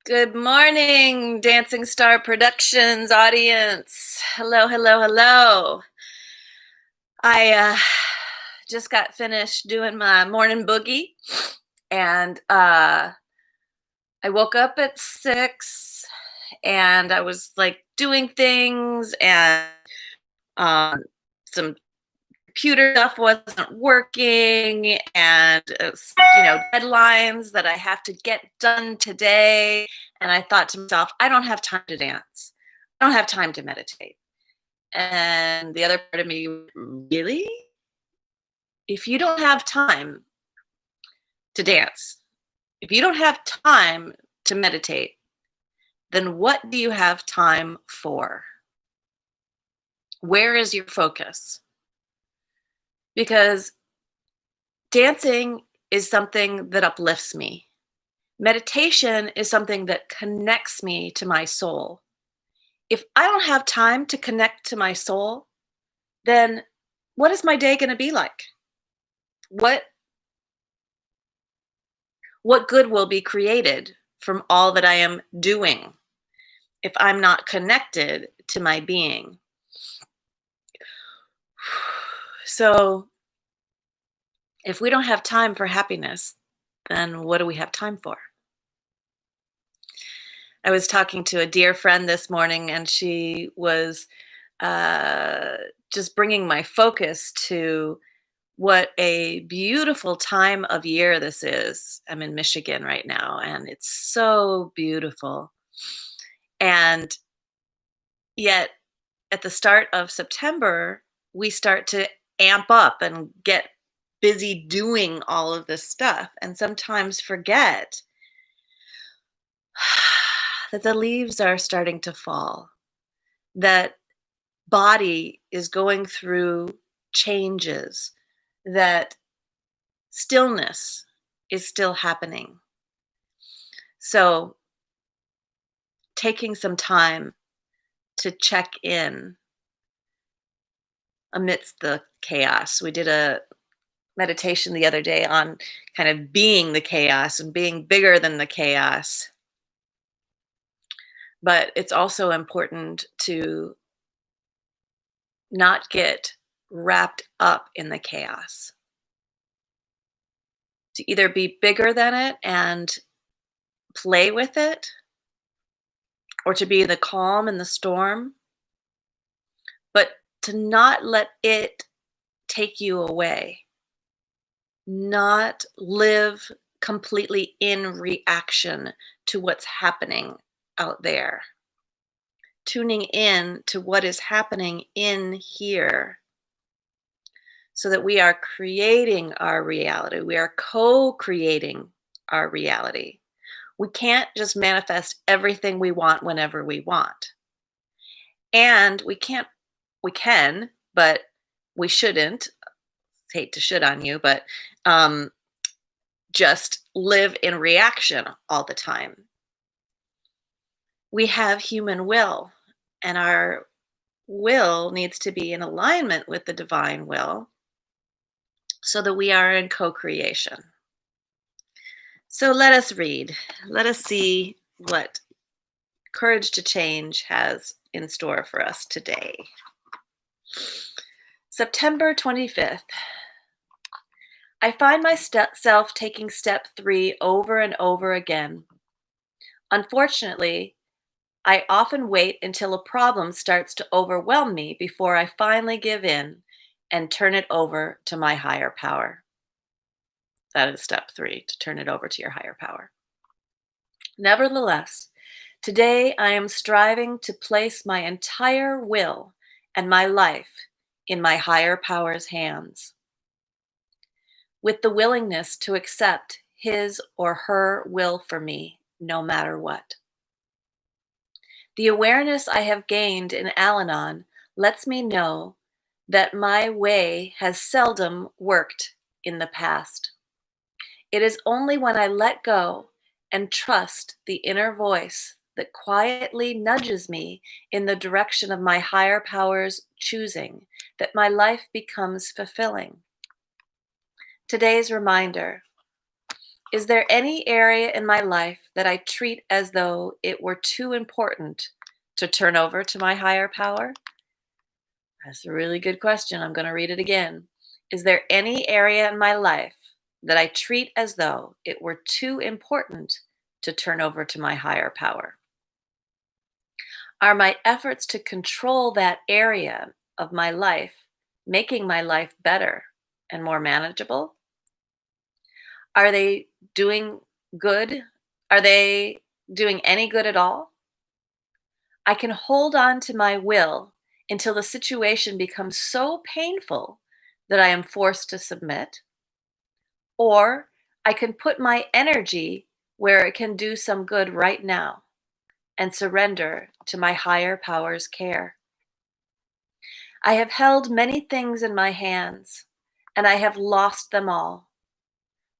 Good morning, Dancingstar Productions audience. Hello, hello, hello. I just got finished doing my morning boogie, and I woke up at 6, and I was like doing things, and um, some computer stuff wasn't working, and deadlines that I have to get done today. And I thought to myself, I don't have time to dance. I don't have time to meditate. And the other part of me, really? If you don't have time to dance, if you don't have time to meditate, then what do you have time for? Where is your focus? Because dancing is something that uplifts me. Meditation is something that connects me to my soul. If I don't have time to connect to my soul, then what is my day going to be like? What what good will be created from all that I am doing if I'm not connected to my being? So, if we don't have time for happiness, then what do we have time for? I was talking to a dear friend this morning, and she was uh, just bringing my focus to what a beautiful time of year this is. I'm in Michigan right now, and it's so beautiful. And yet, at the start of September, we start to amp up and get busy doing all of this stuff, and sometimes forget that the leaves are starting to fall, that body is going through changes, that stillness is still happening. So, taking some time to check in amidst the chaos. We did a meditation the other day on kind of being the chaos and being bigger than the chaos. But it's also important to not get wrapped up in the chaos, to either be bigger than it and play with it, or to be the calm in the storm, but to not let it take you away, not live completely in reaction to what's happening out there. Tuning in to what is happening in here so that we are creating our reality. We are co creating our reality. We can't just manifest everything we want whenever we want. And we can, but we shouldn't. Hate to shit on you, but um, just live in reaction all the time. We have human will, and our will needs to be in alignment with the divine will so that we are in co creation. So let us read. Let us see what Courage to Change has in store for us today. September 25th. I find myself taking step 3 over and over again. Unfortunately, I often wait until a problem starts to overwhelm me before I finally give in and turn it over to my higher power. That is step 3, to turn it over to your higher power. Nevertheless, today I am striving to place my entire will and my life in my higher power's hands, with the willingness to accept his or her will for me, no matter what. The awareness I have gained in Al Anon lets me know that my way has seldom worked in the past. It is only when I let go and trust the inner voice that quietly nudges me in the direction of my higher power's choosing that my life becomes fulfilling. Today's reminder: Is there any area in my life that I treat as though it were too important to turn over to my higher power? That's a really good question. I'm going to read it again. Is there any area in my life that I treat as though it were too important to turn over to my higher power? Are my efforts to control that area of my life making my life better and more manageable? Are they doing good? Are they doing any good at all? I can hold on to my will until the situation becomes so painful that I am forced to submit, or I can put my energy where it can do some good right now and surrender to my higher power's care. I have held many things in my hands, and I have lost them all.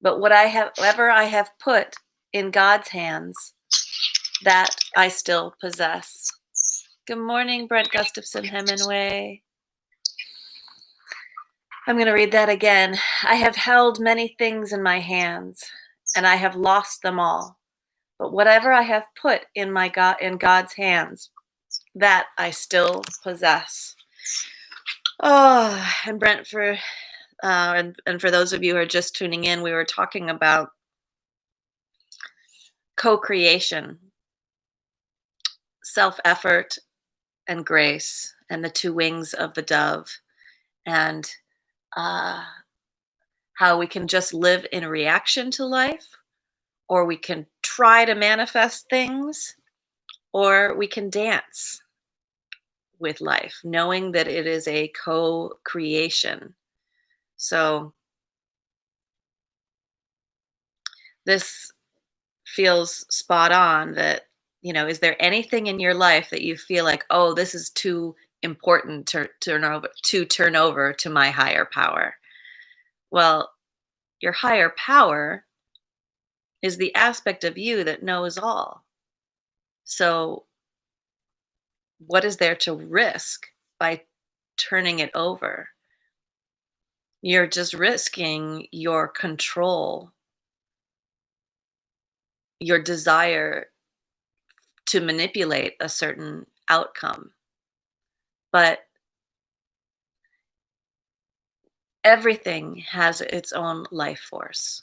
But whatever I have put in God's hands, that I still possess. Good morning, Brent Gustafson Hemingway. I'm going to read that again. I have held many things in my hands, and I have lost them all. But whatever I have put in God's hands, that I still possess. Oh, and Brent, and for those of you who are just tuning in, we were talking about co-creation, self-effort, and grace, and the two wings of the dove, and uh, how we can just live in reaction to life, or we can try to manifest things, or we can dance with life, knowing that it is a co creation. So, this feels spot on that, is there anything in your life that you feel like, oh, this is too important to turn over to my higher power? Well, your higher power is the aspect of you that knows all. So, what is there to risk by turning it over? You're just risking your control, your desire to manipulate a certain outcome. But everything has its own life force.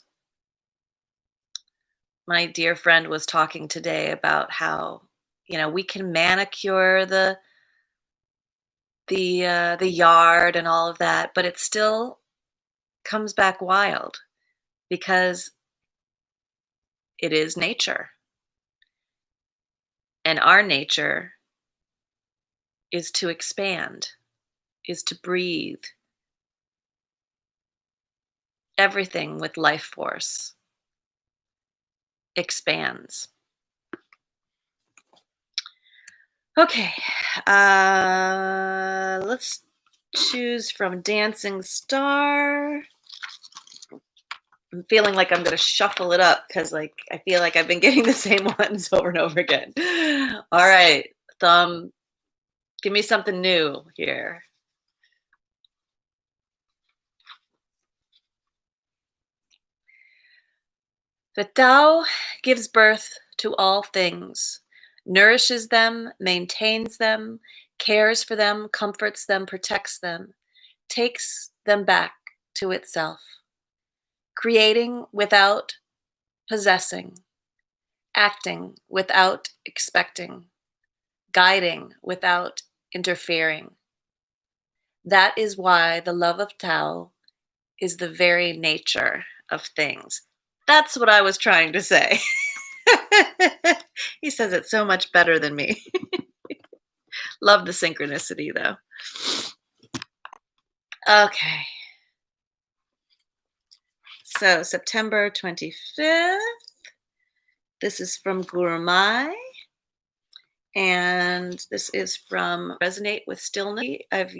My dear friend was talking today about how, we can manicure the yard and all of that, but it still comes back wild because it is nature. And our nature is to expand, is to breathe. Everything with life force expands. Okay, let's choose from Dancingstar. I'm feeling like I'm gonna shuffle it up because, I feel like I've been getting the same ones over and over again. All right, Thumb, give me something new here. The Tao gives birth to all things, nourishes them, maintains them, cares for them, comforts them, protects them, takes them back to itself, creating without possessing, acting without expecting, guiding without interfering. That is why the love of Tao is the very nature of things. That's what I was trying to say. He says it so much better than me. Love the synchronicity, though. Okay. So, September 25th. This is from Guru Mai. And this is from Resonate with Stillness. I've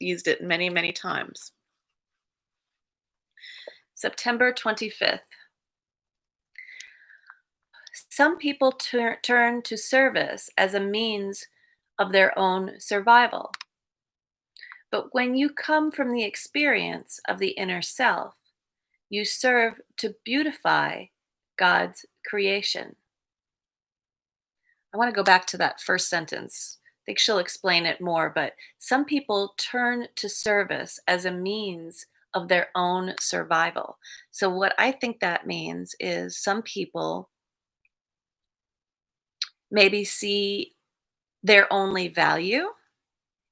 used it many, many times. September 25th. Some people turn to service as a means of their own survival. But when you come from the experience of the inner self, you serve to beautify God's creation. I want to go back to that first sentence. I think she'll explain it more, but some people turn to service as a means of their own survival. So, what I think that means is some people maybe see their only value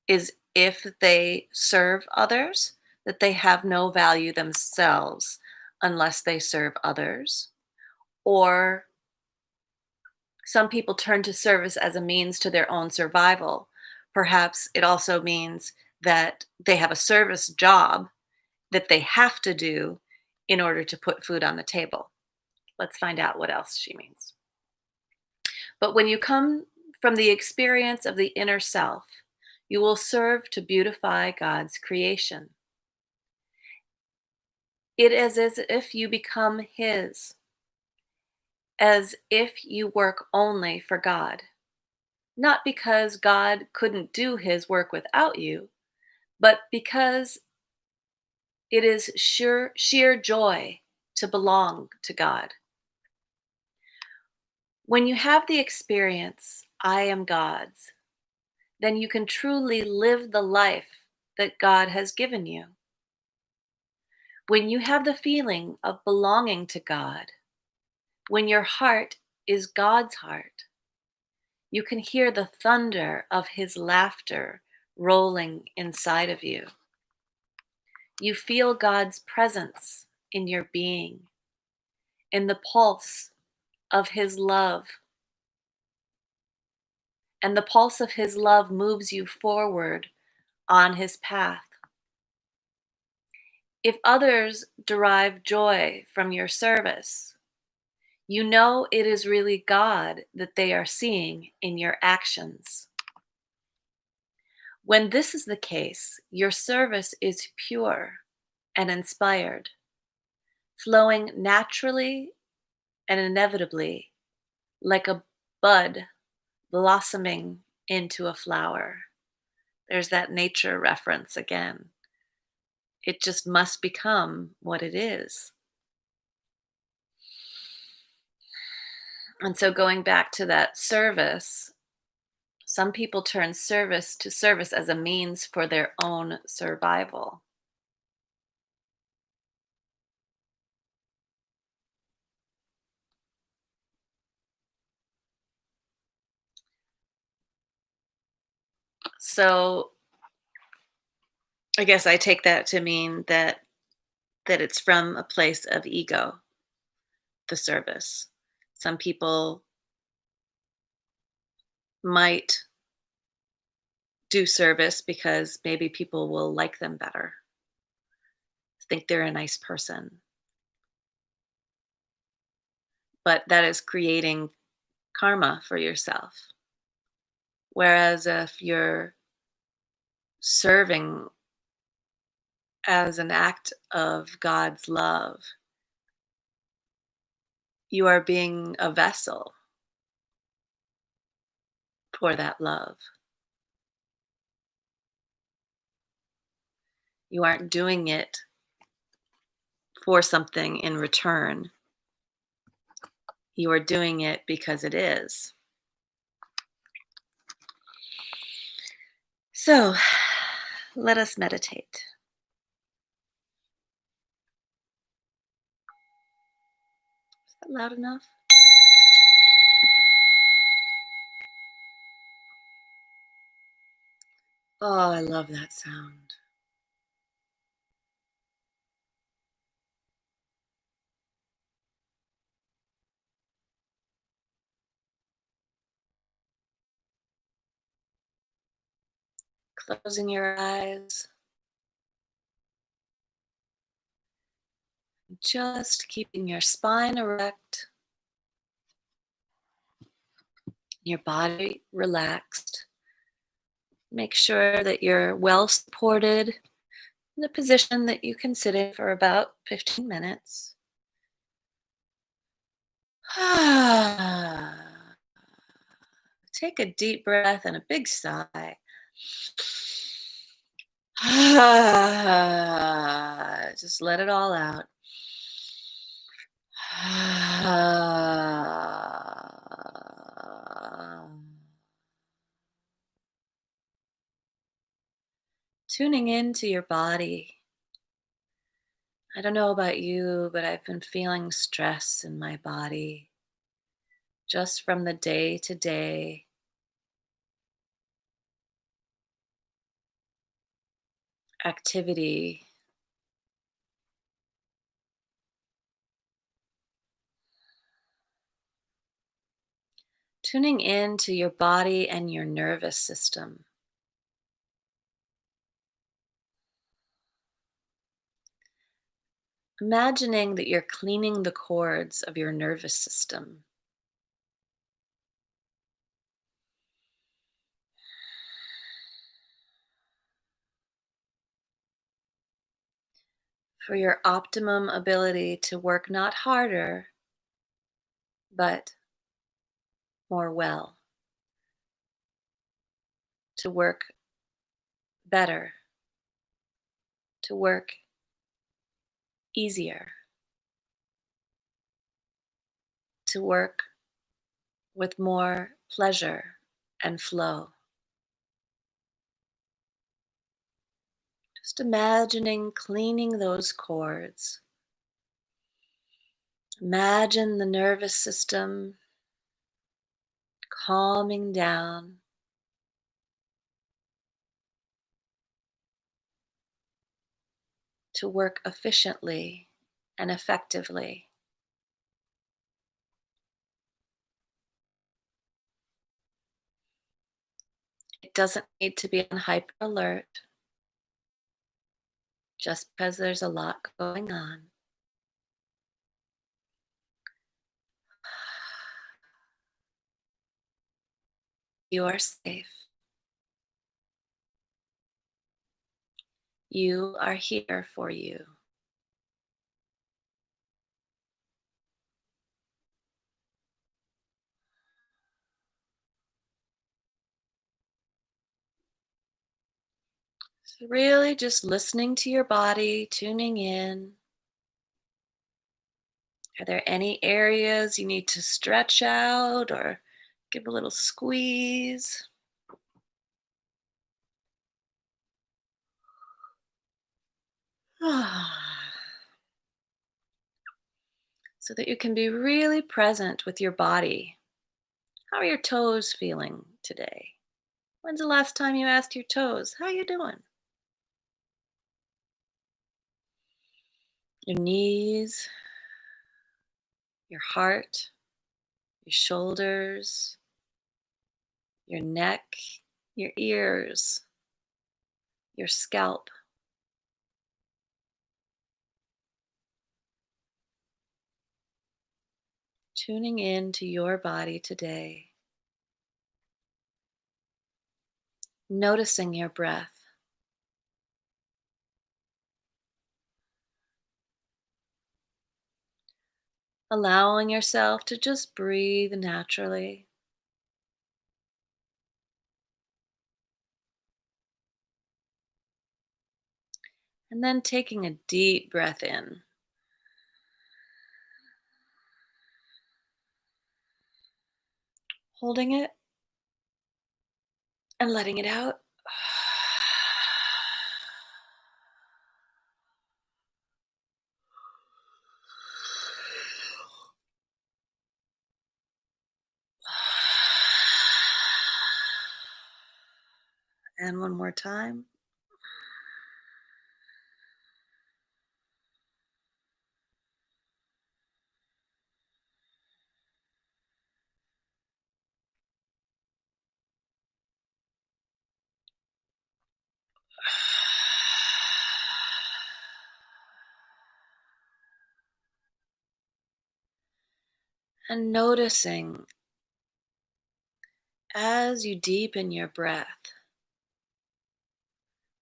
is if they serve others, that they have no value themselves unless they serve others. Or some people turn to service as a means to their own survival. Perhaps it also means that they have a service job that they have to do in order to put food on the table. Let's find out what else she means. But when you come from the experience of the inner self, you will serve to beautify God's creation. It is as if you become His, as if you work only for God. Not because God couldn't do His work without you, but because it is sheer joy to belong to God. When you have the experience, I am God's, then you can truly live the life that God has given you. When you have the feeling of belonging to God, when your heart is God's heart, you can hear the thunder of His laughter rolling inside of you. You feel God's presence in your being, in the pulse of His love. And the pulse of His love moves you forward on His path. If others derive joy from your service, you know it is really God that they are seeing in your actions. When this is the case, your service is pure and inspired, flowing naturally and inevitably like a bud blossoming into a flower. There's that nature reference again. It just must become what it is. And so, going back to that service, some people turn service to service as a means for their own survival. So, I guess I take that to mean that it's from a place of ego, the service. Some people might do service because maybe people will like them better, think they're a nice person, but that is creating karma for yourself. Whereas if you're serving as an act of God's love, you are being a vessel for that love. You aren't doing it for something in return. You are doing it because it is. So, let us meditate. Is that loud enough? Oh, I love that sound. Closing your eyes, just keeping your spine erect, your body relaxed. Make sure that you're well supported in a position that you can sit in for about 15 minutes. Take a deep breath and a big sigh. Just let it all out. Tuning into your body. I don't know about you, but I've been feeling stress in my body just from the day to day activity. Tuning into your body and your nervous system. Imagining that you're cleaning the cords of your nervous system for your optimum ability to work not harder, but more well, to work better, to work easier, to work with more pleasure and flow. Just imagining cleaning those cords. Imagine the nervous system calming down to work efficiently and effectively. It doesn't need to be on hyper alert just because there's a lot going on. You are safe. You are here for you. So really just listening to your body, tuning in. Are there any areas you need to stretch out or give a little squeeze? So that you can be really present with your body. How are your toes feeling today? When's the last time you asked your toes, how you doing? Your knees, your heart, your shoulders, your neck, your ears, your scalp. Tuning in to your body today, noticing your breath, allowing yourself to just breathe naturally, and then taking a deep breath in, holding it and letting it out. And one more time. And noticing as you deepen your breath,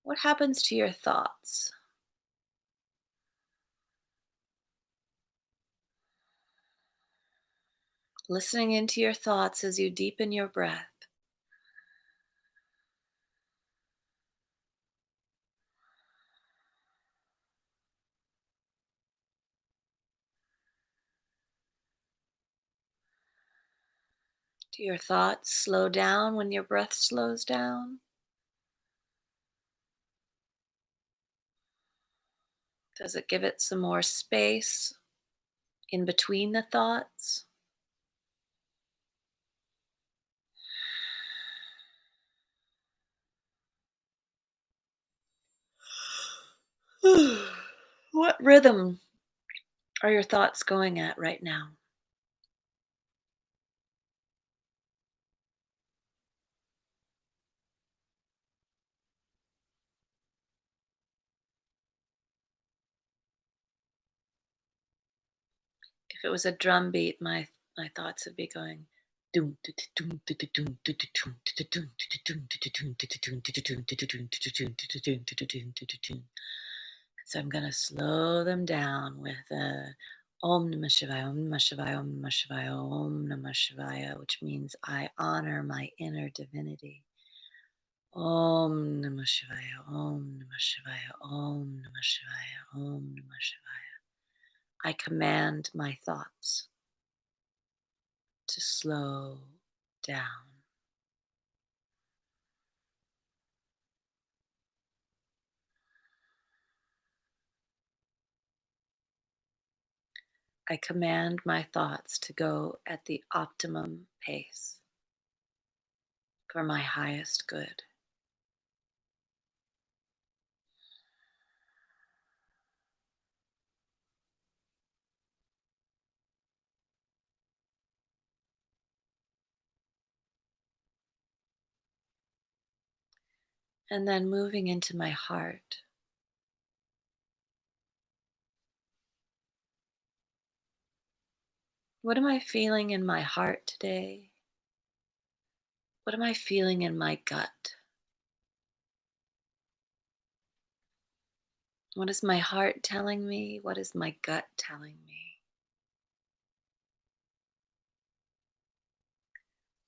what happens to your thoughts? Listening into your thoughts as you deepen your breath. Do your thoughts slow down when your breath slows down? Does it give it some more space in between the thoughts? What rhythm are your thoughts going at right now? If it was a drum beat, my thoughts would be going doom doom doom doom doom doom doom doom doom. So I'm gonna slow them down with Om Namah Shivaya, Om Namah Shivaya, Om Namah Shivaya, Om Namah Shivaya, which means I honor my inner divinity. Om Namah Shivaya, Om Namah Shivaya, Om Namah Shivaya, Om Namah Shivaya. I command my thoughts to slow down. I command my thoughts to go at the optimum pace for my highest good. And then moving into my heart. What am I feeling in my heart today? What am I feeling in my gut? What is my heart telling me? What is my gut telling me?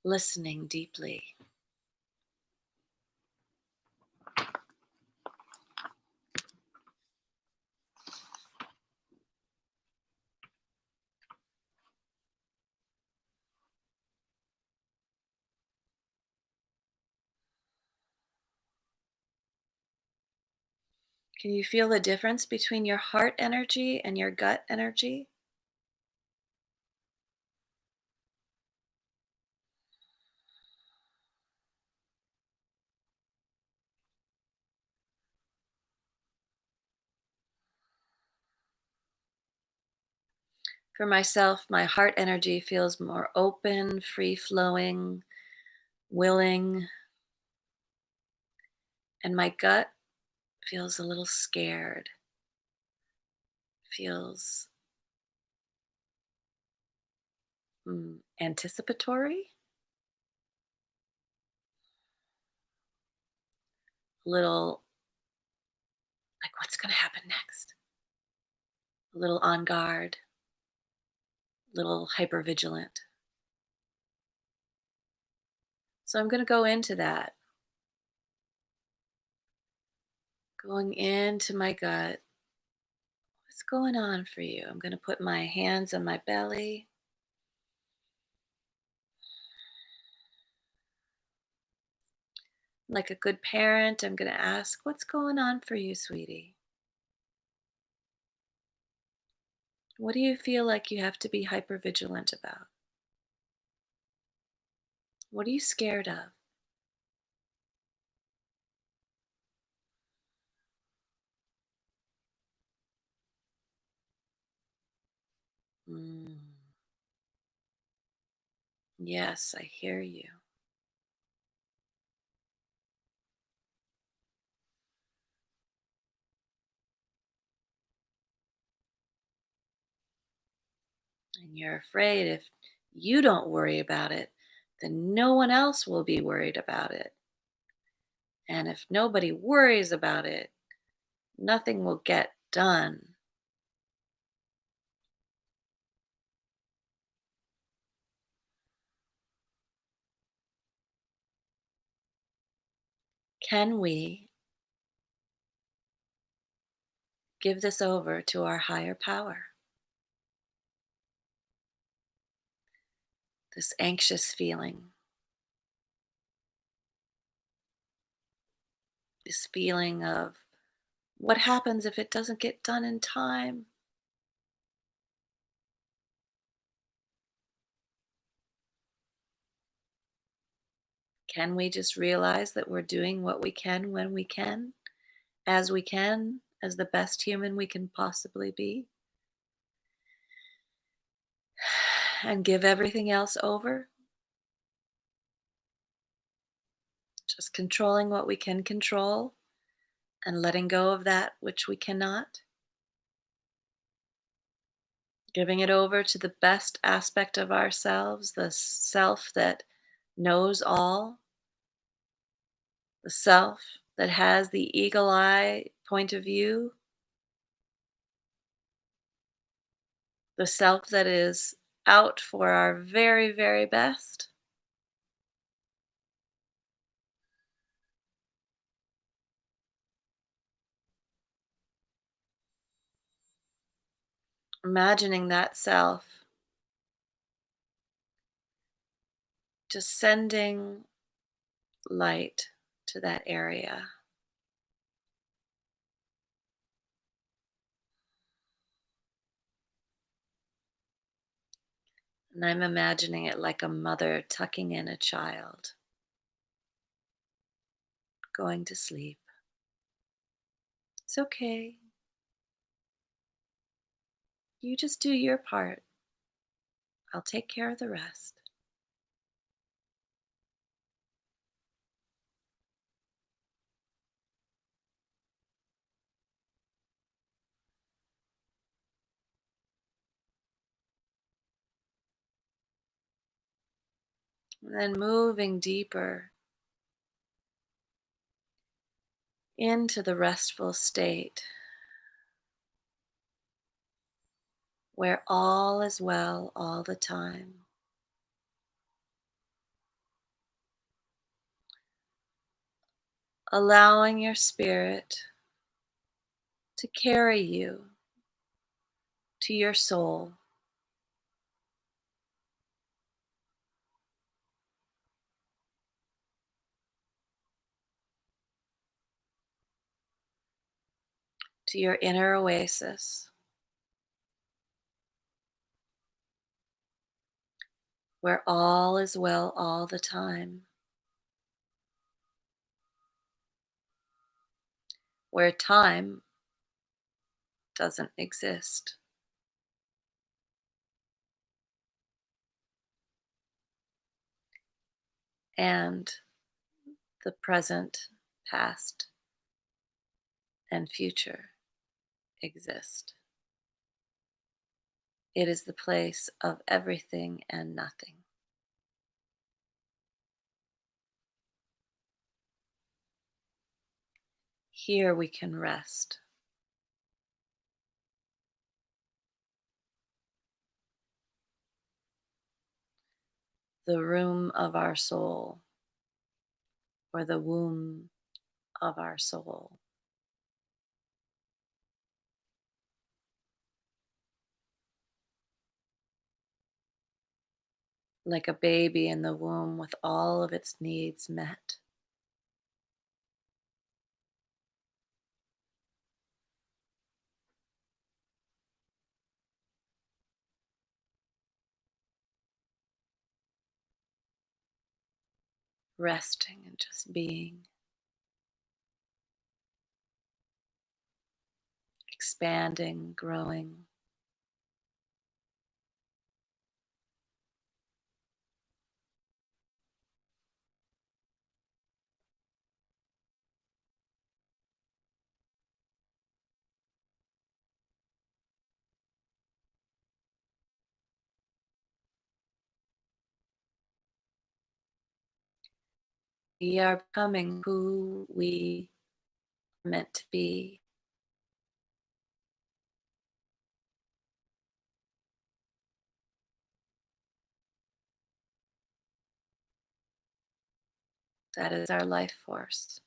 Listening deeply. Can you feel the difference between your heart energy and your gut energy? For myself, my heart energy feels more open, free flowing, willing, and my gut feels a little scared, feels anticipatory, a little like what's going to happen next, a little on guard, a little hyper vigilant. So I'm going to go into that, going into my gut. What's going on for you? I'm going to put my hands on my belly. Like a good parent, I'm going to ask, what's going on for you, sweetie? What do you feel like you have to be hyper vigilant about? What are you scared of? Mm, yes, I hear you. And you're afraid if you don't worry about it, then no one else will be worried about it. And if nobody worries about it, nothing will get done. Can we give this over to our higher power? This anxious feeling, this feeling of What happens if it doesn't get done in time? Can we just realize that we're doing what we can when we can, as the best human we can possibly be, and give everything else over? Just controlling what we can control and letting go of that which we cannot, giving it over to the best aspect of ourselves, the self that knows all, the self that has the eagle eye point of view, the self that is out for our very, very best. Imagining that self just sending light to that area. And I'm imagining it like a mother tucking in a child, going to sleep. It's okay. You just do your part. I'll take care of the rest. And then moving deeper into the restful state where all is well all the time. Allowing your spirit to carry you to your soul, to your inner oasis, where all is well all the time, where time doesn't exist, and the present, past, and future exist. It is the place of everything and nothing. Here we can rest. The room of our soul, or the womb of our soul. Like a baby in the womb with all of its needs met. Resting and just being, expanding, growing. We are becoming who we are meant to be. That is our life force.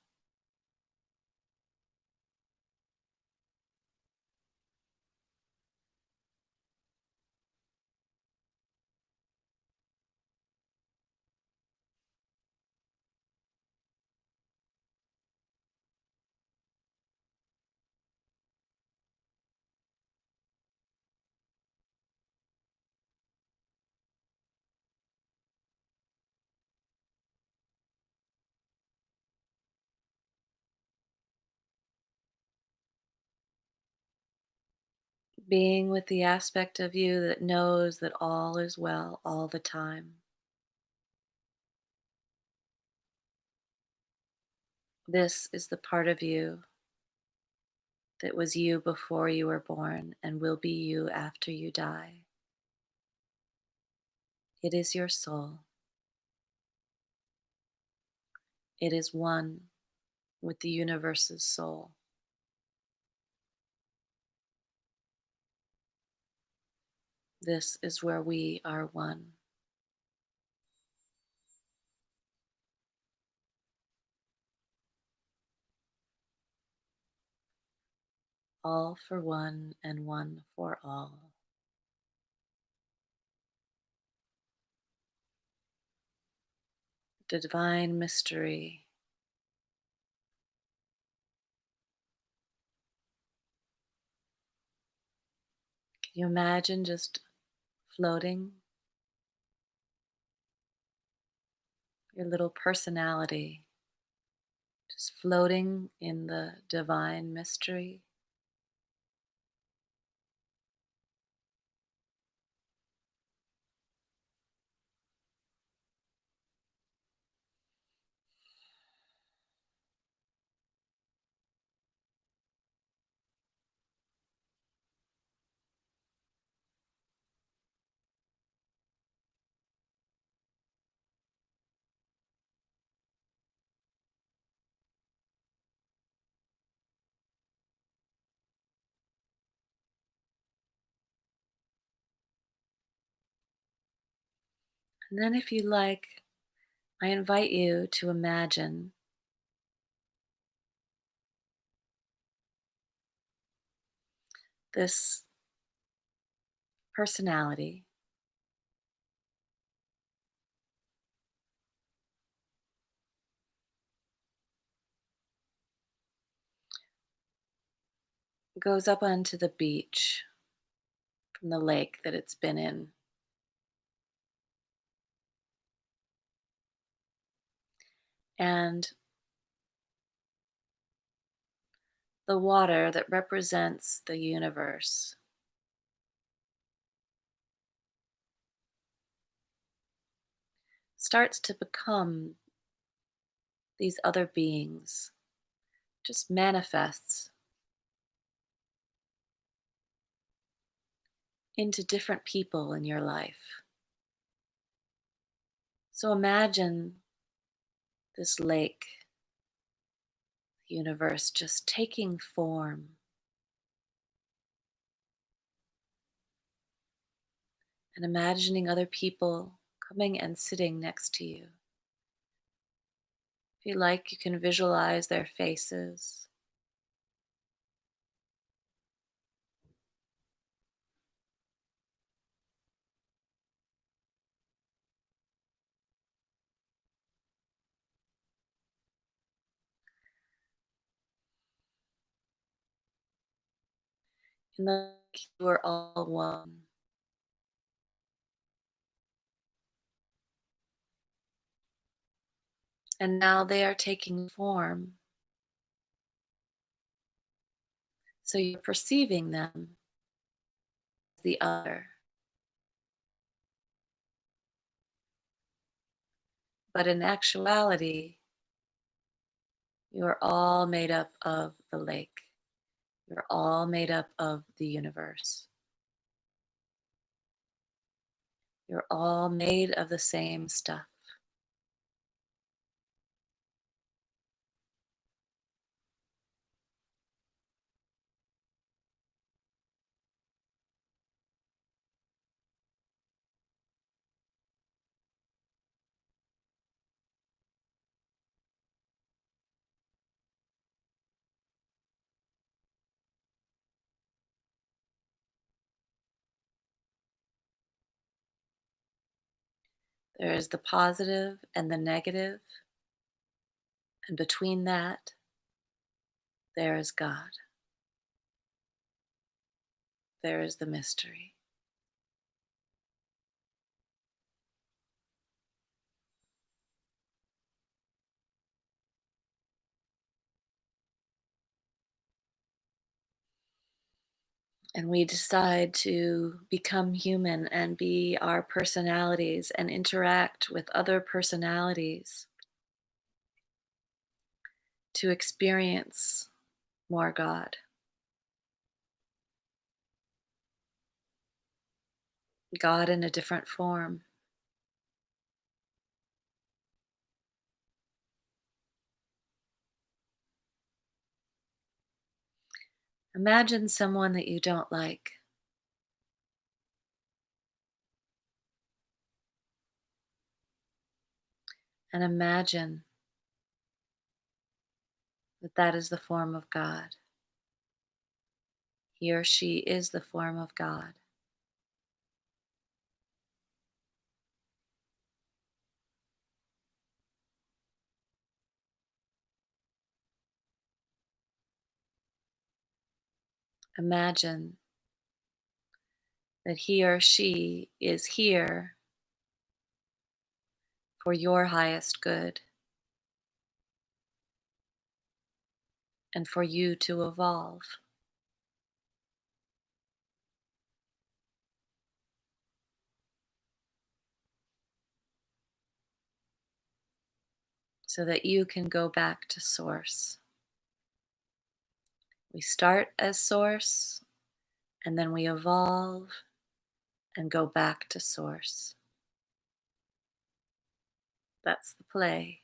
being with the aspect of you that knows that all is well all the time. This is the part of you that was you before you were born and will be you after you die. It is your soul. It is one with the universe's soul. This is where we are one. All for one and one for all. The divine mystery. Can you imagine just floating your little personality, just floating in the divine mystery? And then, if you like, I invite you to imagine this personality goes up onto the beach from the lake that it's been in. And the water that represents the universe starts to become these other beings, just manifests into different people in your life. So imagine this lake, universe just taking form and imagining other people coming and sitting next to you. If you like, you can visualize their faces. In the lake, you are all one. And now they are taking form. So you're perceiving them as the other. But in actuality, you are all made up of the lake. You're all made up of the universe. You're all made of the same stuff. There is the positive and the negative, and between that, there is God. There is the mystery. And we decide to become human and be our personalities and interact with other personalities to experience more God, God in a different form. Imagine someone that you don't like, and imagine that that is the form of God. He or she is the form of God. Imagine that he or she is here for your highest good and for you to evolve so that you can go back to source. We start as source and then we evolve and go back to source. That's the play.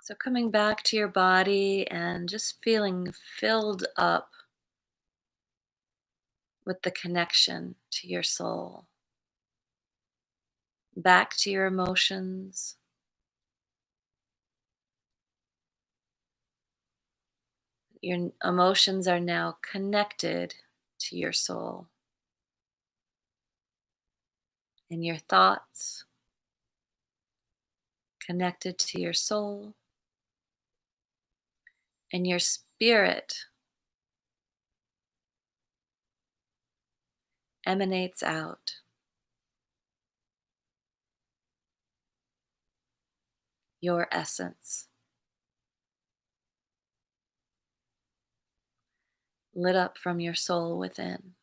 So, coming back to your body and just feeling filled up with the connection to your soul, back to your emotions. Your emotions are now connected to your soul, and your thoughts connected to your soul, and your spirit emanates out your essence, lit up from your soul within.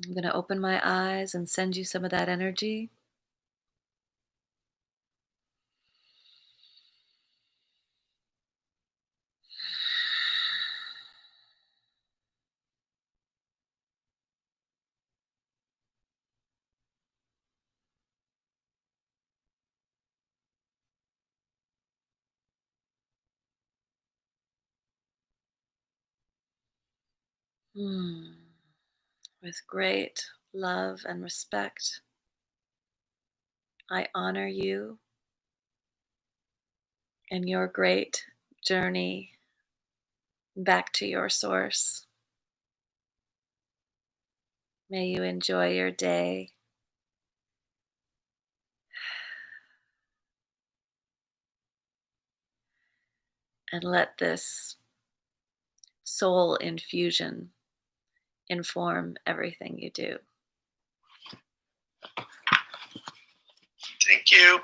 I'm going to open my eyes and send you some of that energy. Hmm. With great love and respect, I honor you and your great journey back to your source. May you enjoy your day and let this soul infusion inform everything you do. Thank you.